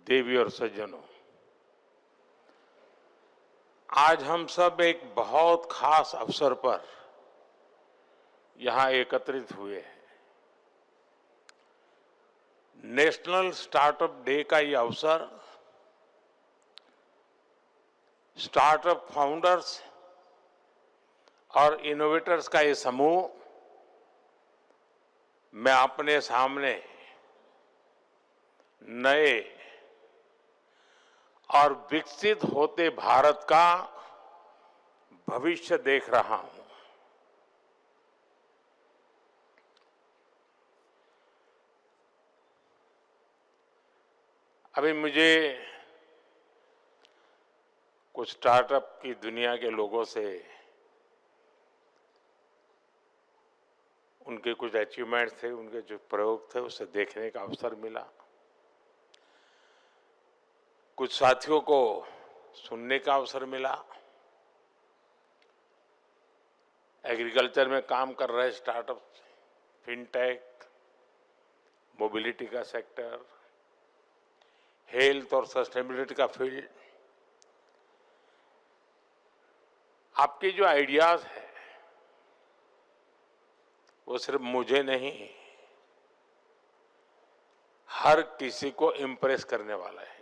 देवी और सज्जनों, आज हम सब एक बहुत खास अवसर पर यहां एकत्रित हुए हैं। नेशनल स्टार्टअप डे का ये अवसर स्टार्टअप फाउंडर्स और इनोवेटर्स का ये समूह मैं अपने सामने नए और विकसित होते भारत का भविष्य देख रहा हूं। अभी मुझे कुछ स्टार्टअप की दुनिया के लोगों से उनके कुछ अचीवमेंट्स थे, उनके जो प्रयोग थे, उसे देखने का अवसर मिला। कुछ साथियों को सुनने का अवसर मिला। एग्रीकल्चर में काम कर रहे स्टार्टअप, फिनटेक, मोबिलिटी का सेक्टर, हेल्थ और सस्टेनेबिलिटी का फील्ड, आपके जो आइडियाज है वो सिर्फ मुझे नहीं, हर किसी को इम्प्रेस करने वाला है।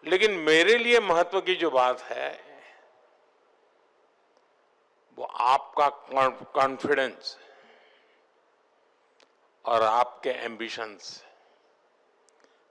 लेकिन मेरे लिए महत्व की जो बात है वो आपका कॉन्फिडेंस और आपके एम्बिशंस,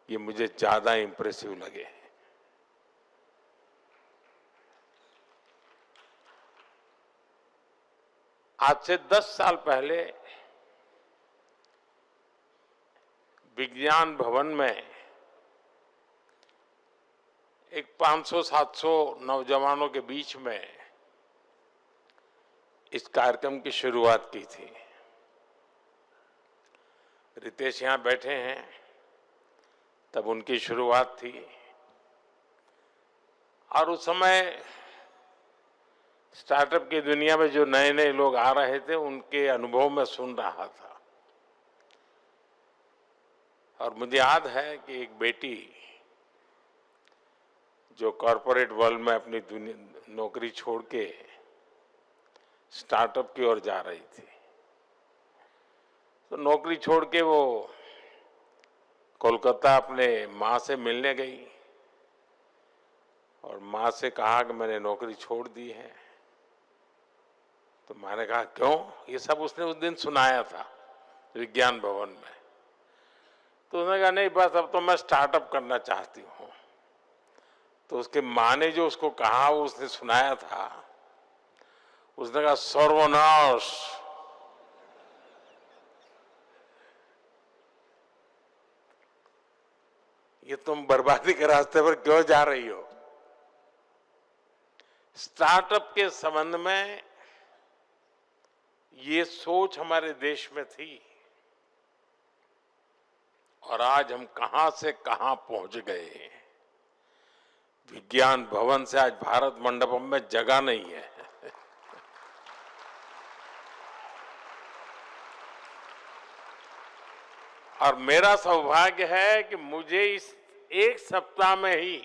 ये मुझे ज्यादा इंप्रेसिव लगे। आज से 10 साल पहले विज्ञान भवन में एक 500-700 नौजवानों के बीच में इस कार्यक्रम की शुरुआत की थी। रितेश यहां बैठे हैं, तब उनकी शुरुआत थी। और उस समय स्टार्टअप की दुनिया में जो नए नए लोग आ रहे थे, उनके अनुभव में सुन रहा था। और मुझे याद है कि एक बेटी जो कॉरपोरेट वर्ल्ड में अपनी नौकरी छोड़ के स्टार्टअप की ओर जा रही थी, तो नौकरी छोड़ के वो कोलकाता अपने माँ से मिलने गई और माँ से कहा कि मैंने नौकरी छोड़ दी है। तो मैंने कहा क्यों? ये सब उसने उस दिन सुनाया था विज्ञान भवन में। तो उसने कहा नहीं, बस अब तो मैं स्टार्टअप करना चाहती हूँ। तो उसके माँ ने जो उसको कहा वो उसने सुनाया था। उसने कहा सर्वनाश, ये तुम बर्बादी के रास्ते पर क्यों जा रही हो? स्टार्टअप के संबंध में ये सोच हमारे देश में थी और आज हम कहां से कहां पहुंच गए हैं। विज्ञान भवन से आज भारत मंडपम में जगह नहीं है। और मेरा सौभाग्य है कि मुझे इस एक सप्ताह में ही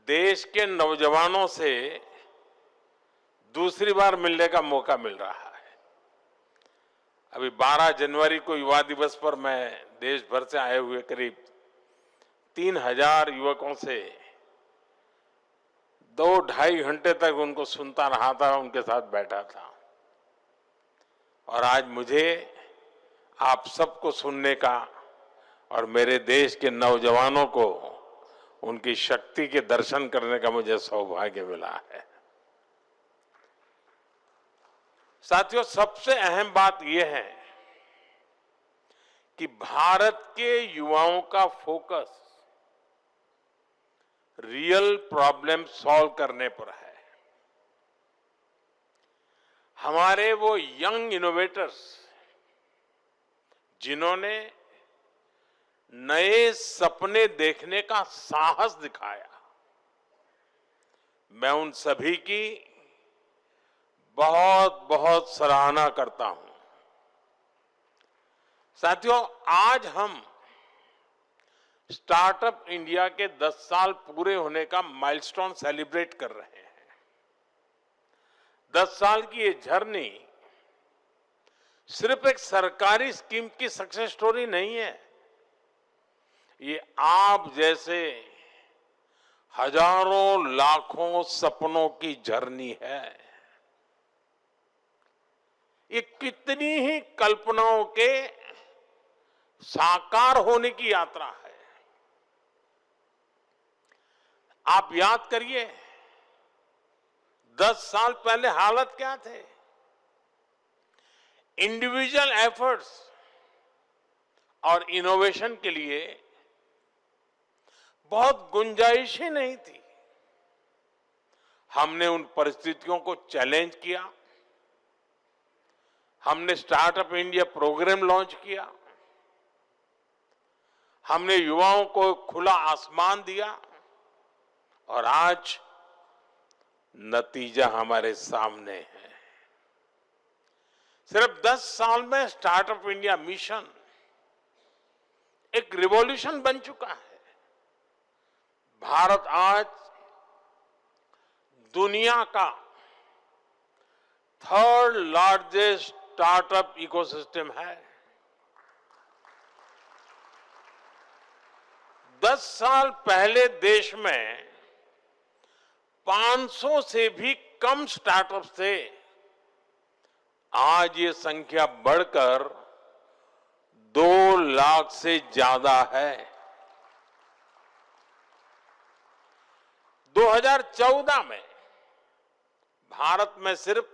देश के नौजवानों से दूसरी बार मिलने का मौका मिल रहा है। अभी 12 जनवरी को युवा दिवस पर मैं देश भर से आए हुए करीब 3000 युवकों से 2-2.5 घंटे तक उनको सुनता रहा था, उनके साथ बैठा था। और आज मुझे आप सबको सुनने का और मेरे देश के नौजवानों को उनकी शक्ति के दर्शन करने का मुझे सौभाग्य मिला है। साथियों, सबसे अहम बात यह है कि भारत के युवाओं का फोकस रियल प्रॉब्लम सॉल्व करने पर है। हमारे वो यंग इनोवेटर्स जिन्होंने नए सपने देखने का साहस दिखाया, मैं उन सभी की बहुत बहुत सराहना करता हूं। साथियों, आज हम स्टार्टअप इंडिया के 10 साल पूरे होने का माइलस्टोन सेलिब्रेट कर रहे हैं। 10 साल की ये जर्नी सिर्फ एक सरकारी स्कीम की सक्सेस स्टोरी नहीं है, ये आप जैसे हजारों लाखों सपनों की जर्नी है। ये कितनी ही कल्पनाओं के साकार होने की यात्रा है। आप याद करिए, 10 साल पहले हालत क्या थे। इंडिविजुअल एफर्ट्स और इनोवेशन के लिए बहुत गुंजाइश ही नहीं थी। हमने उन परिस्थितियों को चैलेंज किया। हमने स्टार्टअप इंडिया प्रोग्राम लॉन्च किया। हमने युवाओं को खुला आसमान दिया और आज नतीजा हमारे सामने है। सिर्फ 10 साल में स्टार्टअप इंडिया मिशन एक रिवॉल्यूशन बन चुका है। भारत आज दुनिया का 3rd लार्जेस्ट स्टार्टअप इकोसिस्टम है। 10 साल पहले देश में 500 से भी कम स्टार्टअप्स थे। आज ये संख्या बढ़कर 2 लाख से ज्यादा है। 2014 में भारत में सिर्फ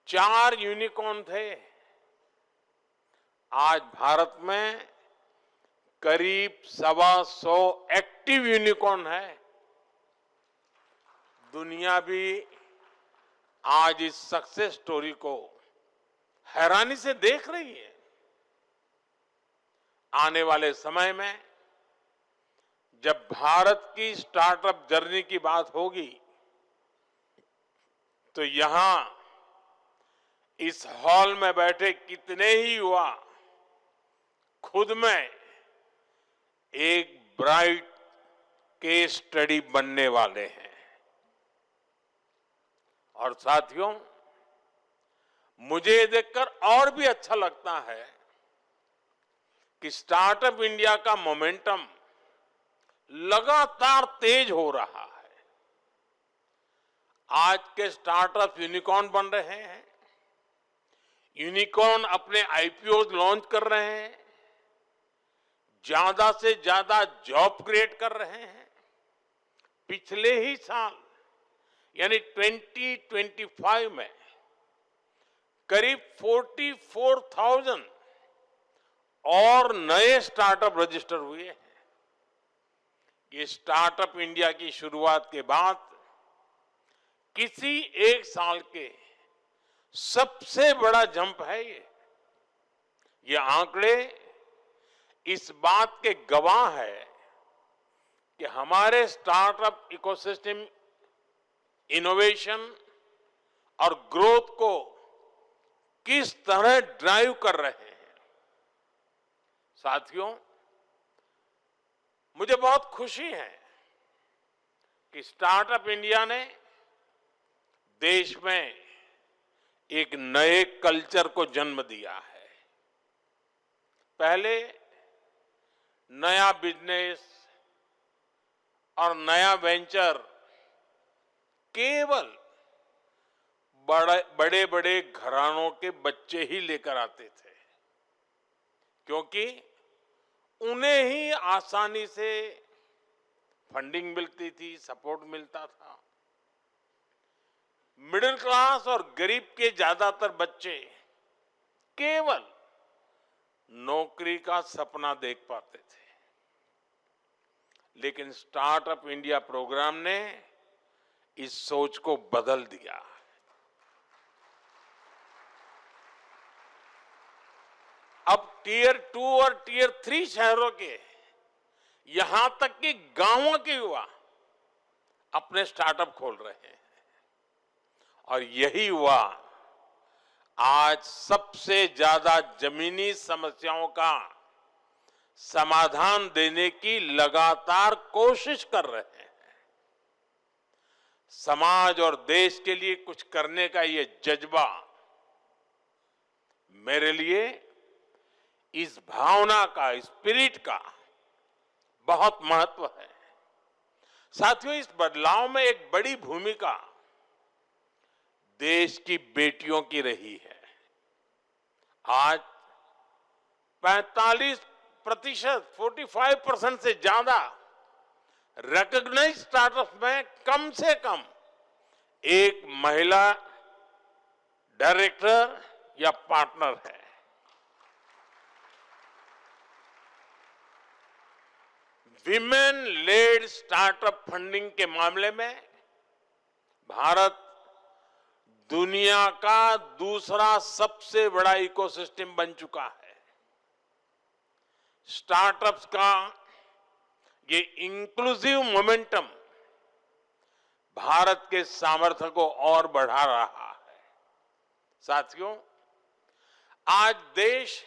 4 यूनिकॉर्न थे। आज भारत में करीब 125 एक्टिव यूनिकॉर्न है। दुनिया भी आज इस सक्सेस स्टोरी को हैरानी से देख रही है। आने वाले समय में जब भारत की स्टार्टअप जर्नी की बात होगी तो यहां इस हॉल में बैठे कितने ही युवा खुद में एक ब्राइट केस स्टडी बनने वाले हैं। और साथियों, मुझे ये देखकर और भी अच्छा लगता है कि स्टार्टअप इंडिया का मोमेंटम लगातार तेज हो रहा है। आज के स्टार्टअप यूनिकॉर्न बन रहे हैं। यूनिकॉर्न अपने आईपीओ लॉन्च कर रहे हैं। ज्यादा से ज्यादा जॉब क्रिएट कर रहे हैं। पिछले ही साल यानी 2025 में करीब 44,000 और नए स्टार्टअप रजिस्टर हुए हैं। ये स्टार्टअप इंडिया की शुरुआत के बाद किसी एक साल के सबसे बड़ा जंप है। ये आंकड़े इस बात के गवाह है कि हमारे स्टार्टअप इकोसिस्टम इनोवेशन और ग्रोथ को किस तरह ड्राइव कर रहे हैं। साथियों, मुझे बहुत खुशी है कि स्टार्टअप इंडिया ने देश में एक नए कल्चर को जन्म दिया है। पहले नया बिजनेस और नया वेंचर केवल बड़े बड़े घरानों के बच्चे ही लेकर आते थे, क्योंकि उन्हें ही आसानी से फंडिंग मिलती थी, सपोर्ट मिलता था। मिडिल क्लास और गरीब के ज्यादातर बच्चे केवल नौकरी का सपना देख पाते थे। लेकिन स्टार्टअप इंडिया प्रोग्राम ने इस सोच को बदल दिया। अब टियर 2 और टियर 3 शहरों के, यहां तक कि गांवों के युवा अपने स्टार्टअप खोल रहे हैं और यही हुआ आज सबसे ज्यादा जमीनी समस्याओं का समाधान देने की लगातार कोशिश कर रहे हैं। समाज और देश के लिए कुछ करने का ये जज्बा मेरे लिए इस भावना का, इस स्पिरिट का बहुत महत्व है। साथियों, इस बदलाव में एक बड़ी भूमिका देश की बेटियों की रही है। आज 45% से ज्यादा रिकॉग्नाइज्ड स्टार्टअप में कम से कम एक महिला डायरेक्टर या पार्टनर है। विमेन लेड स्टार्टअप फंडिंग के मामले में भारत दुनिया का दूसरा सबसे बड़ा इकोसिस्टम बन चुका है। स्टार्टअप्स का ये इंक्लूसिव मोमेंटम भारत के सामर्थ्य को और बढ़ा रहा है। साथियों, आज देश